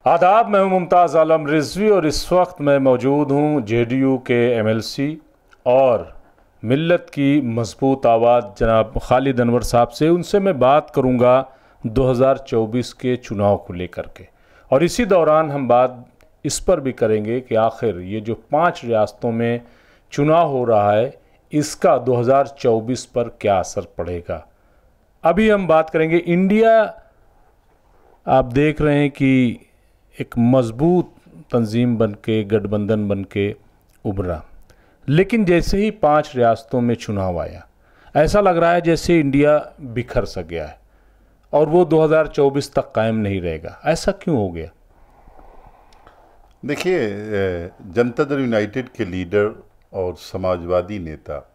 आदाब, मैं हूं मुमताज़ आलम रिजवी और इस वक्त मैं मौजूद हूं जेडीयू के एमएलसी और मिल्लत की मजबूत आवाज़ जनाब खालिद अनवर साहब से। उनसे मैं बात करूंगा 2024 के चुनाव को लेकर के, और इसी दौरान हम बात इस पर भी करेंगे कि आखिर ये जो 5 रियासतों में चुनाव हो रहा है इसका 2024 पर क्या असर पड़ेगा। अभी हम बात करेंगे इंडिया, आप देख रहे हैं कि एक मजबूत तंजीम बन के, गठबंधन बन के उभरा, लेकिन जैसे ही 5 रियासतों में चुनाव आया ऐसा लग रहा है जैसे इंडिया बिखर सा गया है और वो 2024 तक कायम नहीं रहेगा। ऐसा क्यों हो गया? देखिए, जनता दल यूनाइटेड के लीडर और समाजवादी नेता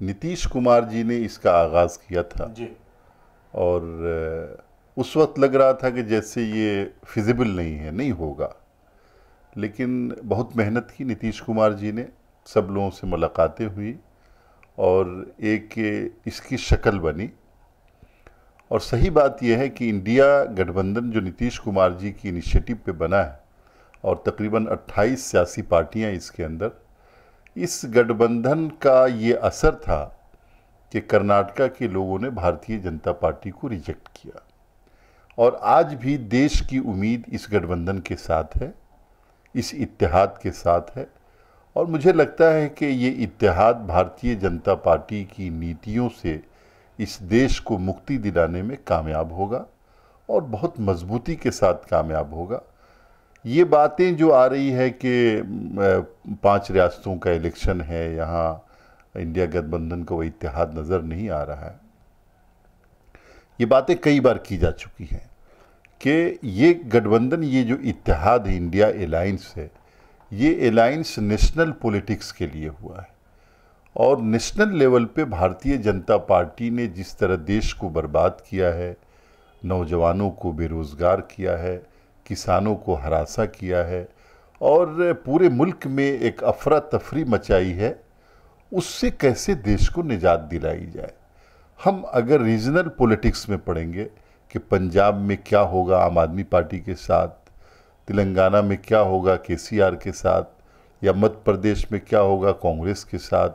नीतीश कुमार जी ने इसका आगाज़ किया था जी। और उस वक्त लग रहा था कि जैसे ये फिजिबल नहीं है, नहीं होगा, लेकिन बहुत मेहनत की नीतीश कुमार जी ने, सब लोगों से मुलाकातें हुई और एक इसकी शक्ल बनी। और सही बात यह है कि इंडिया गठबंधन जो नीतीश कुमार जी की इनिशिएटिव पे बना है और तकरीबन 28 सियासी पार्टियां इसके अंदर, इस गठबंधन का ये असर था कि कर्नाटका के लोगों ने भारतीय जनता पार्टी को रिजेक्ट किया और आज भी देश की उम्मीद इस गठबंधन के साथ है, इस इत्तेहाद के साथ है। और मुझे लगता है कि ये इत्तेहाद भारतीय जनता पार्टी की नीतियों से इस देश को मुक्ति दिलाने में कामयाब होगा और बहुत मजबूती के साथ कामयाब होगा। ये बातें जो आ रही है कि 5 रियासतों का इलेक्शन है, यहाँ इंडिया गठबंधन का वो इत्तेहाद नज़र नहीं आ रहा है, ये बातें कई बार की जा चुकी हैं कि ये गठबंधन, ये जो इत्तेहाद है, इंडिया अलायंस है, ये अलायंस नेशनल पॉलिटिक्स के लिए हुआ है और नेशनल लेवल पे भारतीय जनता पार्टी ने जिस तरह देश को बर्बाद किया है, नौजवानों को बेरोज़गार किया है, किसानों को हरासा किया है और पूरे मुल्क में एक अफरा तफरी मचाई है, उससे कैसे देश को निजात दिलाई जाए। हम अगर रीजनल पॉलिटिक्स में पढ़ेंगे कि पंजाब में क्या होगा आम आदमी पार्टी के साथ, तेलंगाना में क्या होगा केसीआर के साथ, या मध्य प्रदेश में क्या होगा कांग्रेस के साथ,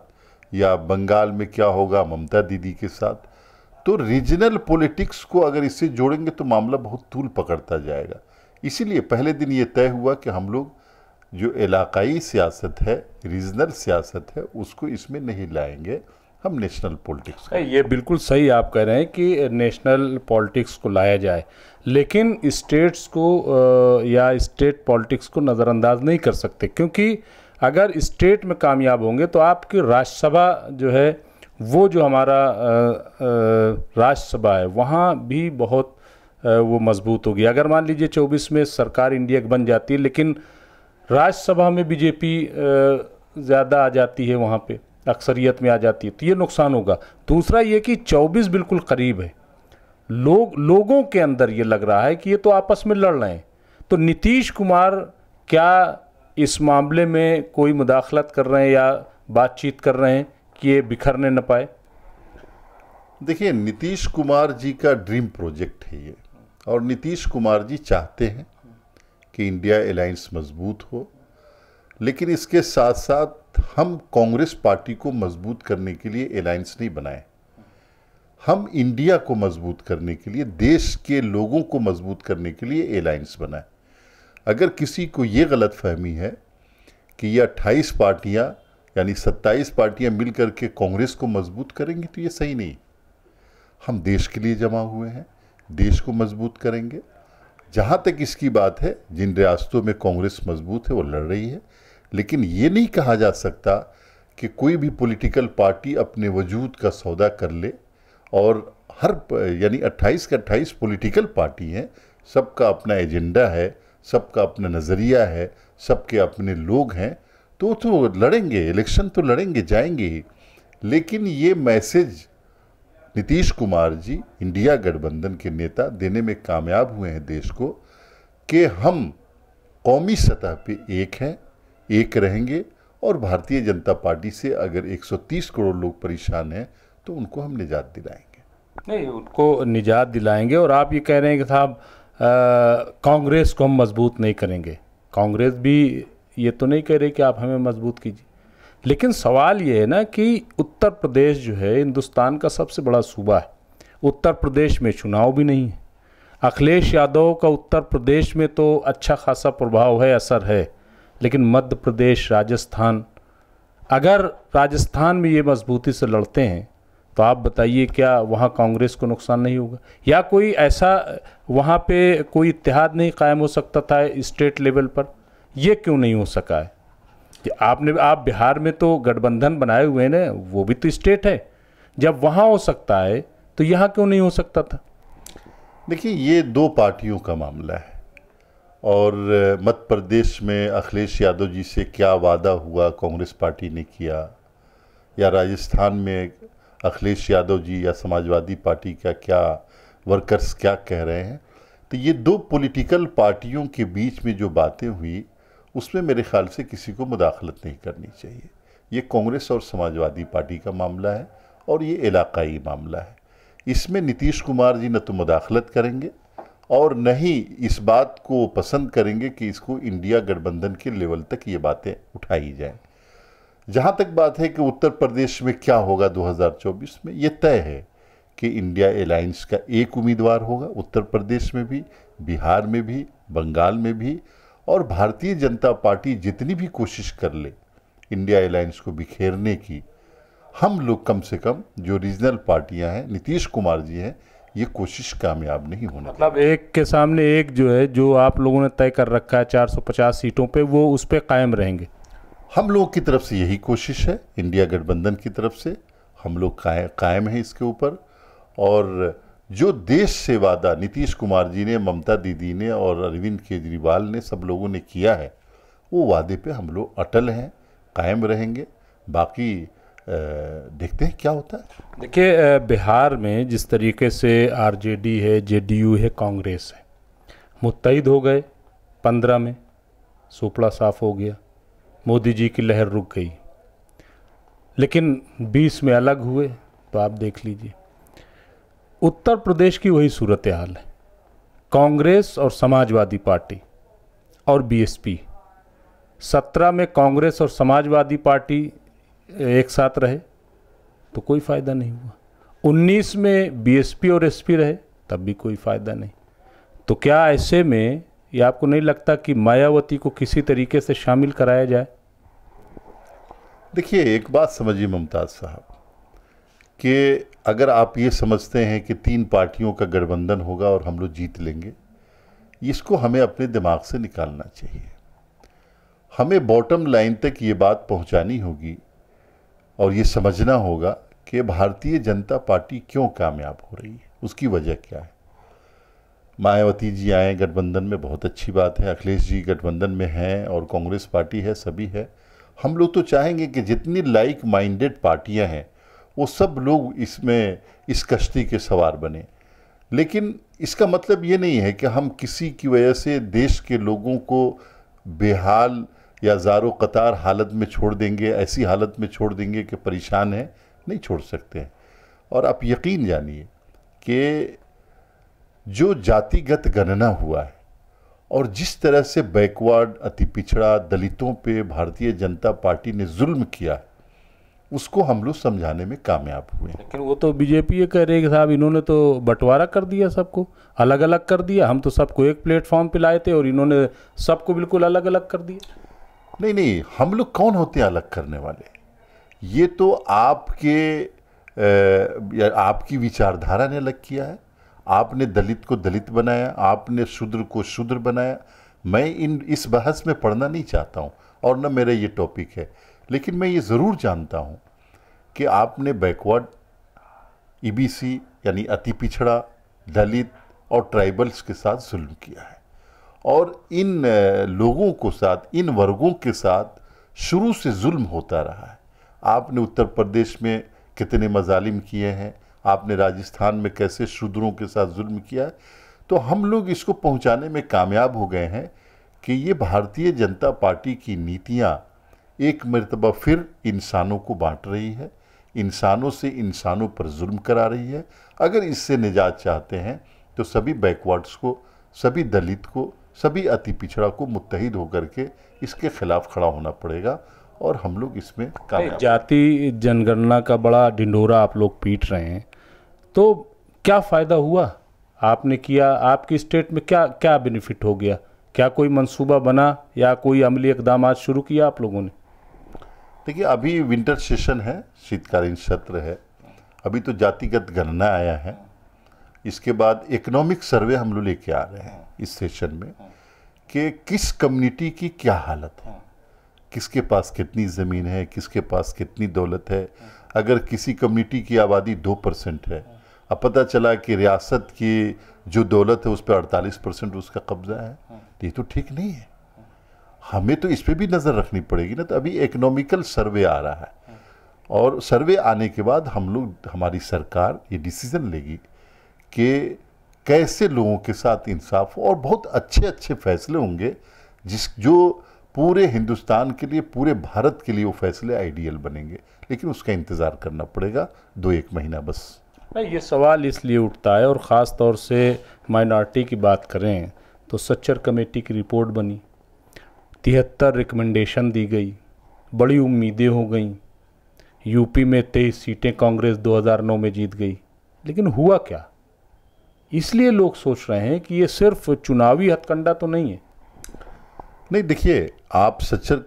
या बंगाल में क्या होगा ममता दीदी के साथ, तो रीजनल पॉलिटिक्स को अगर इससे जोड़ेंगे तो मामला बहुत तूल पकड़ता जाएगा। इसीलिए पहले दिन ये तय हुआ कि हम लोग जो इलाकाई सियासत है, रीजनल सियासत है, उसको इसमें नहीं लाएंगे, हम नेशनल पॉलिटिक्स। ये बिल्कुल सही आप कह रहे हैं कि नेशनल पॉलिटिक्स को लाया जाए, लेकिन स्टेट्स को या स्टेट पॉलिटिक्स को नज़रअंदाज नहीं कर सकते, क्योंकि अगर स्टेट में कामयाब होंगे तो आपकी राज्यसभा जो है, वो जो हमारा राज्यसभा है, वहाँ भी बहुत वो मजबूत होगी। अगर मान लीजिए 24 में सरकार इंडिया की बन जाती है लेकिन राज्यसभा में बीजेपी ज़्यादा आ जाती है, वहाँ पे अक्सरियत में आ जाती है, तो ये नुकसान होगा। दूसरा ये कि 24 बिल्कुल करीब है, लोगों के अंदर ये लग रहा है कि ये तो आपस में लड़ रहे हैं, तो नीतीश कुमार क्या इस मामले में कोई मुदाखलत कर रहे हैं या बातचीत कर रहे हैं कि ये बिखरने न पाए? देखिए, नीतीश कुमार जी का ड्रीम प्रोजेक्ट है ये, और नीतीश कुमार जी चाहते हैं कि इंडिया अलायंस मजबूत हो, लेकिन इसके साथ साथ हम कांग्रेस पार्टी को मजबूत करने के लिए अलायंस नहीं बनाए, हम इंडिया को मजबूत करने के लिए, देश के लोगों को मजबूत करने के लिए अलायंस बनाए। अगर किसी को ये गलत फहमी है कि ये 28 पार्टियां यानी 27 पार्टियां मिलकर के कांग्रेस को मजबूत करेंगी, तो ये सही नहीं। हम देश के लिए जमा हुए हैं, देश को मजबूत करेंगे। जहाँ तक इसकी बात है, जिन रियासतों में कांग्रेस मजबूत है वो लड़ रही है, लेकिन ये नहीं कहा जा सकता कि कोई भी पॉलिटिकल पार्टी अपने वजूद का सौदा कर ले और यानी 28 के 28 पॉलिटिकल पार्टी हैं, सबका अपना एजेंडा है, सबका अपना नज़रिया है, सबके अपने लोग हैं, तो लड़ेंगे, इलेक्शन तो लड़ेंगे, जाएंगे ही। लेकिन ये मैसेज नीतीश कुमार जी, इंडिया गठबंधन के नेता, देने में कामयाब हुए हैं देश को कि हम कौमी सतह पे एक हैं, एक रहेंगे, और भारतीय जनता पार्टी से अगर 130 करोड़ लोग परेशान हैं तो उनको हम निजात दिलाएंगे। नहीं, उनको निजात दिलाएंगे। और आप ये कह रहे हैं कि साहब कांग्रेस को हम मजबूत नहीं करेंगे। कांग्रेस भी ये तो नहीं कह रही कि आप हमें मजबूत कीजिए, लेकिन सवाल ये है ना कि उत्तर प्रदेश जो है हिंदुस्तान का सबसे बड़ा सूबा है। उत्तर प्रदेश में चुनाव भी नहीं है। अखिलेश यादव का उत्तर प्रदेश में तो अच्छा खासा प्रभाव है, असर है, लेकिन मध्य प्रदेश, राजस्थान, अगर राजस्थान में ये मजबूती से लड़ते हैं तो आप बताइए क्या वहाँ कांग्रेस को नुकसान नहीं होगा? या कोई ऐसा वहाँ पे कोई इत्तेहाद नहीं कायम हो सकता था स्टेट लेवल पर? ये क्यों नहीं हो सका है? कि आप बिहार में तो गठबंधन बनाए हुए हैं ना, वो भी तो स्टेट है। जब वहाँ हो सकता है तो यहाँ क्यों नहीं हो सकता था? देखिए, ये दो पार्टियों का मामला है, और मध्य प्रदेश में अखिलेश यादव जी से क्या वादा हुआ कांग्रेस पार्टी ने किया, या राजस्थान में अखिलेश यादव जी या समाजवादी पार्टी का क्या वर्कर्स क्या कह रहे हैं, तो ये दो पॉलिटिकल पार्टियों के बीच में जो बातें हुई उसमें मेरे ख्याल से किसी को मुदाखलत नहीं करनी चाहिए। ये कांग्रेस और समाजवादी पार्टी का मामला है और ये इलाकाई मामला है। इसमें नीतीश कुमार जी न तो मुदाखलत करेंगे और न ही इस बात को पसंद करेंगे कि इसको इंडिया गठबंधन के लेवल तक ये बातें उठाई जाएं। जहाँ तक बात है कि उत्तर प्रदेश में क्या होगा 2024 में, ये तय है कि इंडिया अलायंस का एक उम्मीदवार होगा, उत्तर प्रदेश में भी, बिहार में भी, बंगाल में भी, और भारतीय जनता पार्टी जितनी भी कोशिश कर ले इंडिया अलायंस को बिखेरने की, हम लोग कम से कम जो रीजनल पार्टियां हैं, नीतीश कुमार जी हैं, ये कोशिश कामयाब नहीं होने। मतलब एक के सामने एक जो है, जो आप लोगों ने तय कर रखा है 450 सीटों पे, वो उस पे कायम रहेंगे। हम लोगों की तरफ से यही कोशिश है, इंडिया गठबंधन की तरफ से हम लोग कायम हैं इसके ऊपर। और जो देश से वादा नीतीश कुमार जी ने, ममता दीदी ने और अरविंद केजरीवाल ने, सब लोगों ने किया है, वो वादे पे हम लोग अटल हैं, कायम रहेंगे। बाकी देखते हैं क्या होता है। देखिए, बिहार में जिस तरीके से आरजेडी है, जेडीयू है, कांग्रेस है, मुत्तहिद हो गए 15 में, सुपड़ा साफ हो गया, मोदी जी की लहर रुक गई। लेकिन 20 में अलग हुए, तो आप देख लीजिए उत्तर प्रदेश की वही सूरत हाल है। कांग्रेस और समाजवादी पार्टी और बीएसपी, 17 में कांग्रेस और समाजवादी पार्टी एक साथ रहे तो कोई फ़ायदा नहीं हुआ। 19 में बीएसपी और एसपी रहे, तब भी कोई फ़ायदा नहीं। तो क्या ऐसे में ये आपको नहीं लगता कि मायावती को किसी तरीके से शामिल कराया जाए? देखिए, एक बात समझिए मुमताज़ साहब, कि अगर आप ये समझते हैं कि 3 पार्टियों का गठबंधन होगा और हम लोग जीत लेंगे, इसको हमें अपने दिमाग से निकालना चाहिए। हमें बॉटम लाइन तक ये बात पहुंचानी होगी और ये समझना होगा कि भारतीय जनता पार्टी क्यों कामयाब हो रही है, उसकी वजह क्या है। मायावती जी आए गठबंधन में, बहुत अच्छी बात है, अखिलेश जी गठबंधन में हैं और कांग्रेस पार्टी है, सभी है। हम लोग तो चाहेंगे कि जितनी लाइक माइंडेड पार्टियां हैं वो सब लोग इसमें इस कश्ती के सवार बने। लेकिन इसका मतलब ये नहीं है कि हम किसी की वजह से देश के लोगों को बेहाल या ज़ारो कतार हालत में छोड़ देंगे, ऐसी हालत में छोड़ देंगे कि परेशान हैं, नहीं छोड़ सकते हैं। और आप यकीन जानिए कि जो जातिगत गणना हुआ है और जिस तरह से बैकवर्ड, अति पिछड़ा, दलितों पे भारतीय जनता पार्टी ने जुल्म किया, उसको हम लोग समझाने में कामयाब हुए। लेकिन वो तो बीजेपी ये कह रही है कि साहब इन्होंने तो बंटवारा कर दिया, सबको अलग अलग कर दिया। हम तो सबको एक प्लेटफॉर्म पे लाए थे और इन्होंने सबको बिल्कुल अलग अलग कर दिया। नहीं, हम लोग कौन होते हैं अलग करने वाले? ये तो आपकी विचारधारा ने अलग किया है। आपने दलित को दलित बनाया, आपने शूद्र को शूद्र बनाया। मैं इस बहस में पढ़ना नहीं चाहता हूँ और न मेरा ये टॉपिक है, लेकिन मैं ये ज़रूर जानता हूँ कि आपने बैकवर्ड, ईबीसी यानी अति पिछड़ा, दलित और ट्राइबल्स के साथ जुल्म किया है और इन लोगों को साथ, इन वर्गों के साथ शुरू से जुल्म होता रहा है। आपने उत्तर प्रदेश में कितने मजालिम किए हैं, आपने राजस्थान में कैसे शूद्रों के साथ जुल्म किया है। तो हम लोग इसको पहुंचाने में कामयाब हो गए हैं कि ये भारतीय जनता पार्टी की नीतियां एक मर्तबा फिर इंसानों को बांट रही है, इंसानों से इंसानों पर जुल्म करा रही है। अगर इससे निजात चाहते हैं तो सभी बैकवर्ड्स को सभी दलित को, सभी अति पिछड़ा को मुत्तहिद होकर के इसके खिलाफ खड़ा होना पड़ेगा और हम लोग इसमें कामयाब। जाति जनगणना का बड़ा ढिंढोरा आप लोग पीट रहे हैं, तो क्या फ़ायदा हुआ? आपने किया, आपकी स्टेट में क्या क्या बेनिफिट हो गया? क्या कोई मंसूबा बना या कोई अमली इकदाम शुरू किया आप लोगों ने? देखिए, अभी विंटर सेशन है, शीतकालीन सत्र है, अभी तो जातिगत गणना आया है, इसके बाद इकोनॉमिक सर्वे हम लोग लेके आ रहे हैं इस सेशन में कि किस कम्युनिटी की क्या हालत है, किसके पास कितनी ज़मीन है, किसके पास कितनी दौलत है। अगर किसी कम्युनिटी की आबादी 2% है, अब पता चला कि रियासत की जो दौलत है उस पर 48% उसका कब्जा है, तो ये तो ठीक नहीं है। हमें तो इस पर भी नज़र रखनी पड़ेगी ना। तो अभी इकोनॉमिकल सर्वे आ रहा है और सर्वे आने के बाद हम लोग, हमारी सरकार ये डिसीज़न लेगी कि कैसे लोगों के साथ इंसाफ हो और बहुत अच्छे अच्छे फैसले होंगे जो पूरे हिंदुस्तान के लिए, पूरे भारत के लिए वो फैसले आइडियल बनेंगे। लेकिन उसका इंतज़ार करना पड़ेगा 2-1 महीना बस। नहीं, ये सवाल इसलिए उठता है, और ख़ास तौर से माइनॉरिटी की बात करें तो सच्चर कमेटी की रिपोर्ट बनी, 73 रिकमेंडेशन दी गई, बड़ी उम्मीदें हो गई। यूपी में 23 सीटें कांग्रेस 2009 में जीत गई, लेकिन हुआ क्या? इसलिए लोग सोच रहे हैं कि ये सिर्फ चुनावी हथकंडा तो नहीं है। नहीं, देखिए, आप सच्चर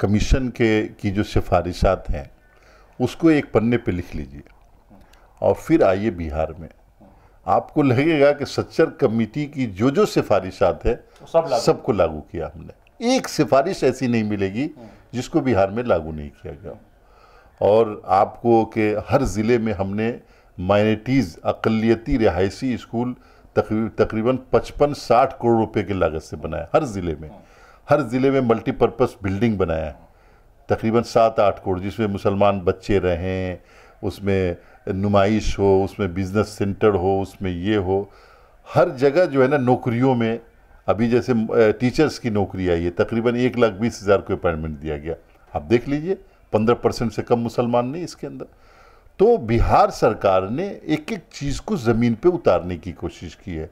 कमीशन की जो सिफारिशात हैं उसको एक पन्ने पे लिख लीजिए और फिर आइए बिहार में। आपको लगेगा कि सच्चर कमेटी की जो जो सिफारिशात है सबको लागू किया हमने। एक सिफारिश ऐसी नहीं मिलेगी जिसको बिहार में लागू नहीं किया गया। और आपको कि हर ज़िले में हमने माइनॉरिटीज़, अक़लियती रिहायशी स्कूल तकरीबन 55-60 करोड़ रुपए की लागत से बनाया। हर ज़िले में मल्टीपर्पज़ बिल्डिंग बनाया तकरीबन 7-8 करोड़, जिसमें मुसलमान बच्चे रहें, उसमें नुमाइश हो, उसमें बिजनेस सेंटर हो, उसमें ये हो। हर जगह जो है ना, नौकरियों में अभी जैसे टीचर्स की नौकरी आई है, तकरीबन 1,20,000 को अपॉइंटमेंट दिया गया। आप देख लीजिए, 15% से कम मुसलमान नहीं इसके अंदर। तो बिहार सरकार ने एक एक चीज़ को ज़मीन पे उतारने की कोशिश की है।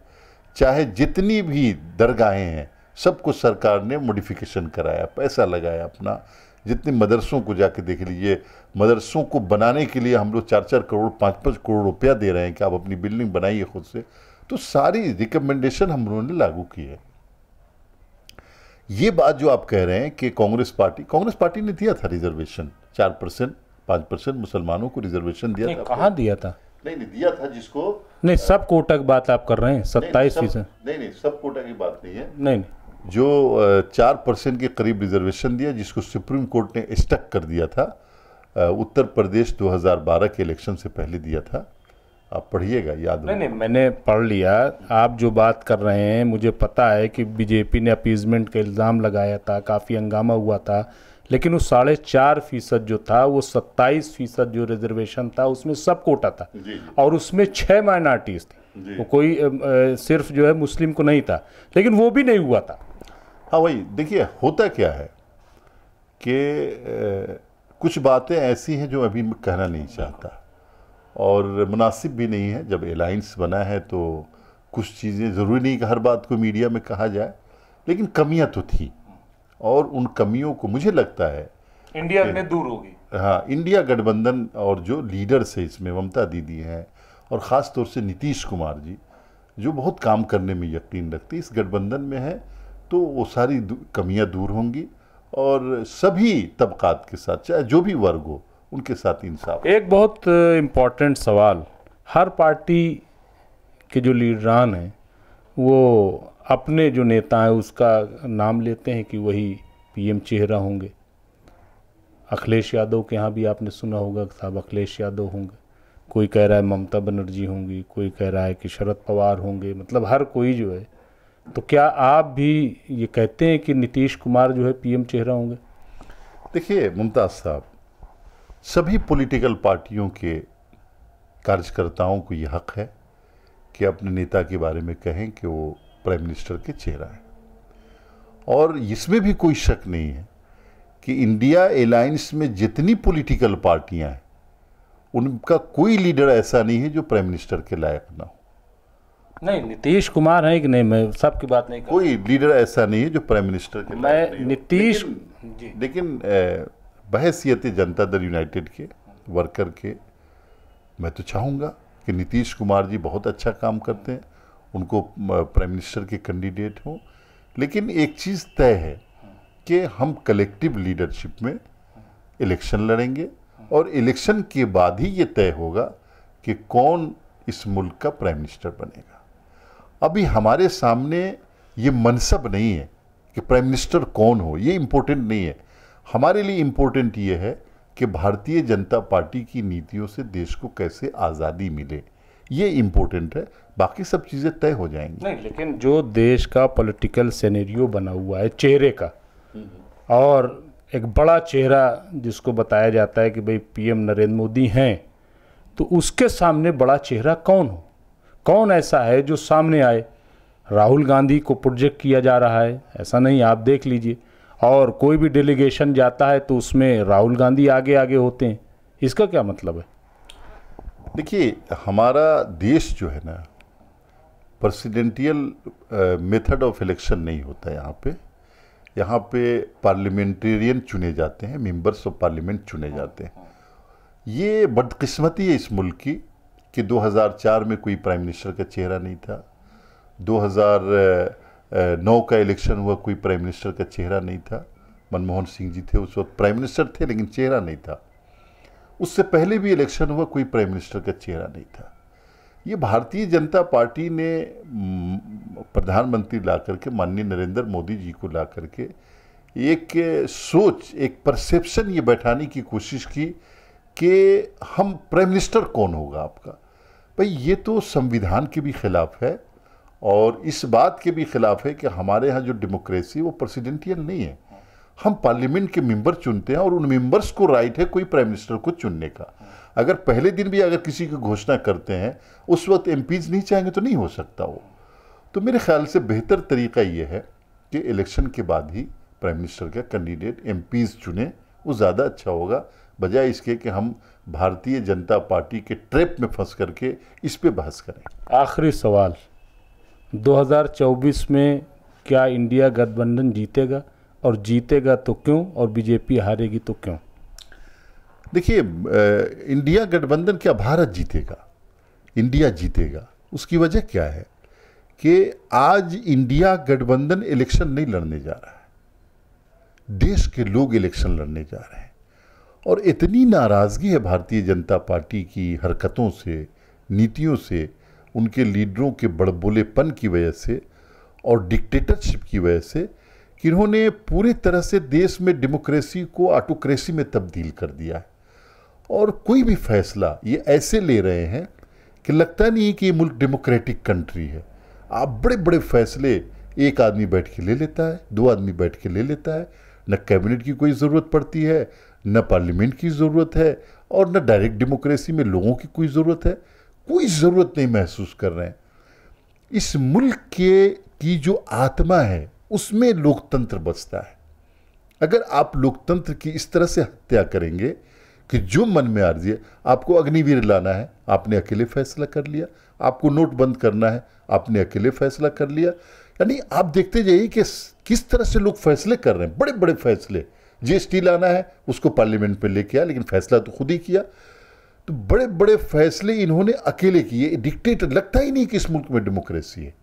चाहे जितनी भी दरगाहें हैं सबको सरकार ने मॉडिफिकेशन कराया, पैसा लगाया अपना। जितने मदरसों को जाके देख लीजिए, मदरसों को बनाने के लिए हम लोग 4-4 करोड़ 5-5 करोड़ रुपया दे रहे हैं कि आप अपनी बिल्डिंग बनाइए खुद से। तो सारी रिकमेंडेशन हम लोगों ने लागू की है। ये बात जो आप कह रहे हैं कि कांग्रेस पार्टी ने दिया था रिजर्वेशन, 4%, 5% मुसलमानों को रिजर्वेशन दिया था। कहाँ दिया था? नहीं दिया था जिसको, नहीं, सब कोटा की बात आप कर रहे हैं, 27%। नहीं, सब कोटा की बात नहीं है। नहीं, जो 4% के करीब रिजर्वेशन दिया, जिसको सुप्रीम कोर्ट ने स्टक कर दिया था, उत्तर प्रदेश 2012 के इलेक्शन से पहले दिया था। आप पढ़िएगा, याद होगा। नहीं, मैंने पढ़ लिया। आप जो बात कर रहे हैं, मुझे पता है कि बीजेपी ने अपीजमेंट का इल्ज़ाम लगाया था, काफ़ी हंगामा हुआ था, लेकिन वो 4.5% जो था, वो 27% जो रिजर्वेशन था उसमें सब कोटा था। जी। और उसमें 6 माइनॉरिटीज़ थी, वो कोई सिर्फ जो है मुस्लिम को नहीं था, लेकिन वो भी नहीं हुआ था। हाँ, वही देखिए, होता क्या है कि कुछ बातें ऐसी हैं जो अभी मैं कहना नहीं चाहता और मुनासिब भी नहीं है। जब अलायंस बना है तो कुछ चीज़ें, ज़रूरी नहीं कि हर बात को मीडिया में कहा जाए, लेकिन कमियां तो थी और उन कमियों को मुझे लगता है इंडिया में दूर होगी। हाँ, इंडिया गठबंधन और जो लीडर्स है इसमें, ममता दीदी हैं और ख़ास तौर से नीतीश कुमार जी, जो बहुत काम करने में यकीन रखते, इस गठबंधन में है, तो वो सारी कमियां दूर होंगी और सभी तबकात के साथ, चाहे जो भी वर्ग हो, उनके साथ इंसाफ। एक बहुत इम्पॉर्टेंट सवाल, हर पार्टी के जो लीडरान हैं वो अपने जो नेता हैं उसका नाम लेते हैं कि वही पीएम चेहरा होंगे। अखिलेश यादव के यहाँ भी आपने सुना होगा कि साहब अखिलेश यादव होंगे, कोई कह रहा है ममता बनर्जी होंगी, कोई कह रहा है कि शरद पवार होंगे, मतलब हर कोई जो है। तो क्या आप भी ये कहते हैं कि नीतीश कुमार जो है पीएम चेहरा होंगे? देखिए मुमताज़ साहब, सभी पॉलिटिकल पार्टियों के कार्यकर्ताओं को ये हक है कि अपने नेता के बारे में कहें कि वो प्राइम मिनिस्टर के चेहरा है। और इसमें भी कोई शक नहीं है कि इंडिया अलायंस में जितनी पॉलिटिकल पार्टियां हैं उनका कोई लीडर ऐसा नहीं है जो प्राइम मिनिस्टर के लायक ना हो। नहीं, नीतीश कुमार है कि नहीं, मैं सबकी बात नहीं कर रहा। कोई लीडर ऐसा नहीं है जो प्राइम मिनिस्टर के लायक नहीं मैं हो। नीतीश लेकिन बहैसियत जनता दल यूनाइटेड के वर्कर के मैं तो चाहूँगा कि नीतीश कुमार जी बहुत अच्छा काम करते हैं, उनको प्राइम मिनिस्टर के कैंडिडेट हों। लेकिन एक चीज़ तय है कि हम कलेक्टिव लीडरशिप में इलेक्शन लड़ेंगे और इलेक्शन के बाद ही ये तय होगा कि कौन इस मुल्क का प्राइम मिनिस्टर बनेगा। अभी हमारे सामने ये मनसब नहीं है कि प्राइम मिनिस्टर कौन हो, ये इम्पोर्टेंट नहीं है। हमारे लिए इम्पोर्टेंट ये है कि भारतीय जनता पार्टी की नीतियों से देश को कैसे आज़ादी मिले, ये इम्पोर्टेंट है। बाकी सब चीज़ें तय हो जाएंगी। नहीं, लेकिन जो देश का पॉलिटिकल सिनेरियो बना हुआ है चेहरे का, और एक बड़ा चेहरा जिसको बताया जाता है कि भाई पीएम नरेंद्र मोदी हैं, तो उसके सामने बड़ा चेहरा कौन हो, कौन ऐसा है जो सामने आए। राहुल गांधी को प्रोजेक्ट किया जा रहा है, ऐसा नहीं, आप देख लीजिए, और कोई भी डेलीगेशन जाता है तो उसमें राहुल गांधी आगे आगे होते हैं। इसका क्या मतलब है? देखिए, हमारा देश जो है ना, प्रेसिडेंटियल मेथड ऑफ इलेक्शन नहीं होता यहाँ पे पार्लियामेंटेरियन चुने जाते हैं, मेंबर्स ऑफ पार्लियामेंट चुने जाते हैं। ये बदकिस्मती है इस मुल्क की कि 2004 में कोई प्राइम मिनिस्टर का चेहरा नहीं था, 2009 का इलेक्शन हुआ, कोई प्राइम मिनिस्टर का चेहरा नहीं था। मनमोहन सिंह जी थे उस वक्त प्राइम मिनिस्टर थे, लेकिन चेहरा नहीं था। उससे पहले भी इलेक्शन हुआ, कोई प्राइम मिनिस्टर का चेहरा नहीं था। ये भारतीय जनता पार्टी ने प्रधानमंत्री ला करके, माननीय नरेंद्र मोदी जी को ला करके एक सोच, एक परसेप्शन ये बैठाने की कोशिश की कि हम प्राइम मिनिस्टर कौन होगा आपका। भाई ये तो संविधान के भी खिलाफ है और इस बात के भी खिलाफ है कि हमारे यहाँ जो डेमोक्रेसी वो प्रेसिडेंटियल नहीं है। हम पार्लियामेंट के मेंबर चुनते हैं और उन मेंबर्स को राइट है कोई प्राइम मिनिस्टर को चुनने का। अगर पहले दिन भी अगर किसी की घोषणा करते हैं, उस वक्त एमपीज नहीं चाहेंगे तो नहीं हो सकता वो। तो मेरे ख्याल से बेहतर तरीका ये है कि इलेक्शन के बाद ही प्राइम मिनिस्टर का कैंडिडेट एमपीज चुने, वो ज़्यादा अच्छा होगा, बजाय इसके कि हम भारतीय जनता पार्टी के ट्रैप में फंस करके इस पे बहस करें। आखिरी सवाल, 2024 में क्या इंडिया गठबंधन जीतेगा, और जीतेगा तो क्यों, और बीजेपी हारेगी तो क्यों? देखिए, इंडिया गठबंधन क्या, भारत जीतेगा, इंडिया जीतेगा। उसकी वजह क्या है कि आज इंडिया गठबंधन इलेक्शन नहीं लड़ने जा रहा है, देश के लोग इलेक्शन लड़ने जा रहे हैं। और इतनी नाराज़गी है भारतीय जनता पार्टी की हरकतों से, नीतियों से, उनके लीडरों के बड़बोलेपन की वजह से और डिक्टेटरशिप की वजह से कि इन्होंने पूरी तरह से देश में डेमोक्रेसी को ऑटोक्रेसी में तब्दील कर दिया है। और कोई भी फैसला ये ऐसे ले रहे हैं कि लगता नहीं कि ये मुल्क डेमोक्रेटिक कंट्री है। आप बड़े बड़े फैसले एक आदमी बैठ के ले लेता है, दो आदमी बैठ के ले लेता है, न कैबिनेट की कोई ज़रूरत पड़ती है, न पार्लियामेंट की ज़रूरत है, और न डायरेक्ट डेमोक्रेसी में लोगों की कोई ज़रूरत है। कोई ज़रूरत नहीं महसूस कर रहे हैं। इस मुल्क की जो आत्मा है उसमें लोकतंत्र बसता है। अगर आप लोकतंत्र की इस तरह से हत्या करेंगे कि जो मन में आर्जी है, आपको अग्निवीर लाना है, आपने अकेले फैसला कर लिया, आपको नोट बंद करना है, आपने अकेले फैसला कर लिया। यानी आप देखते जाइए कि किस तरह से लोग फैसले कर रहे हैं, बड़े बड़े फैसले। जीएसटी लाना है, उसको पार्लियामेंट में लेके आया, लेकिन फैसला तो खुद ही किया। तो बड़े बड़े फैसले इन्होंने अकेले किए। डिक्टेटर, लगता ही नहीं कि इस मुल्क में डेमोक्रेसी है।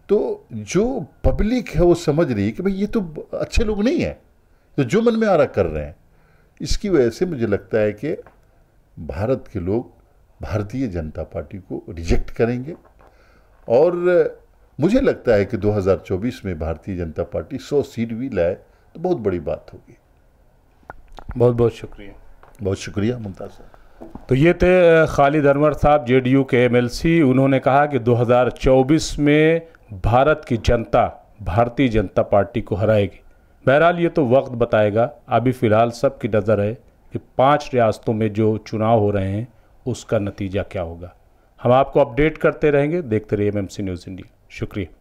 तो जो पब्लिक है वो समझ रही है कि भाई ये तो अच्छे लोग नहीं हैं, तो जो मन में आ रहा कर रहे हैं। इसकी वजह से मुझे लगता है कि भारत के लोग भारतीय जनता पार्टी को रिजेक्ट करेंगे, और मुझे लगता है कि 2024 में भारतीय जनता पार्टी 100 सीट भी लाए तो बहुत बड़ी बात होगी। बहुत बहुत शुक्रिया। बहुत शुक्रिया मुमताज़ साहब। तो ये थे खालिद अनवर साहब, जेडीयू के एमएलसी। उन्होंने कहा कि 2024 में भारत की जनता भारतीय जनता पार्टी को हराएगी। बहरहाल ये तो वक्त बताएगा। अभी फ़िलहाल सबकी नज़र है कि 5 रियासतों में जो चुनाव हो रहे हैं उसका नतीजा क्या होगा। हम आपको अपडेट करते रहेंगे। देखते रहिए एमएमसी न्यूज़ इंडिया। शुक्रिया।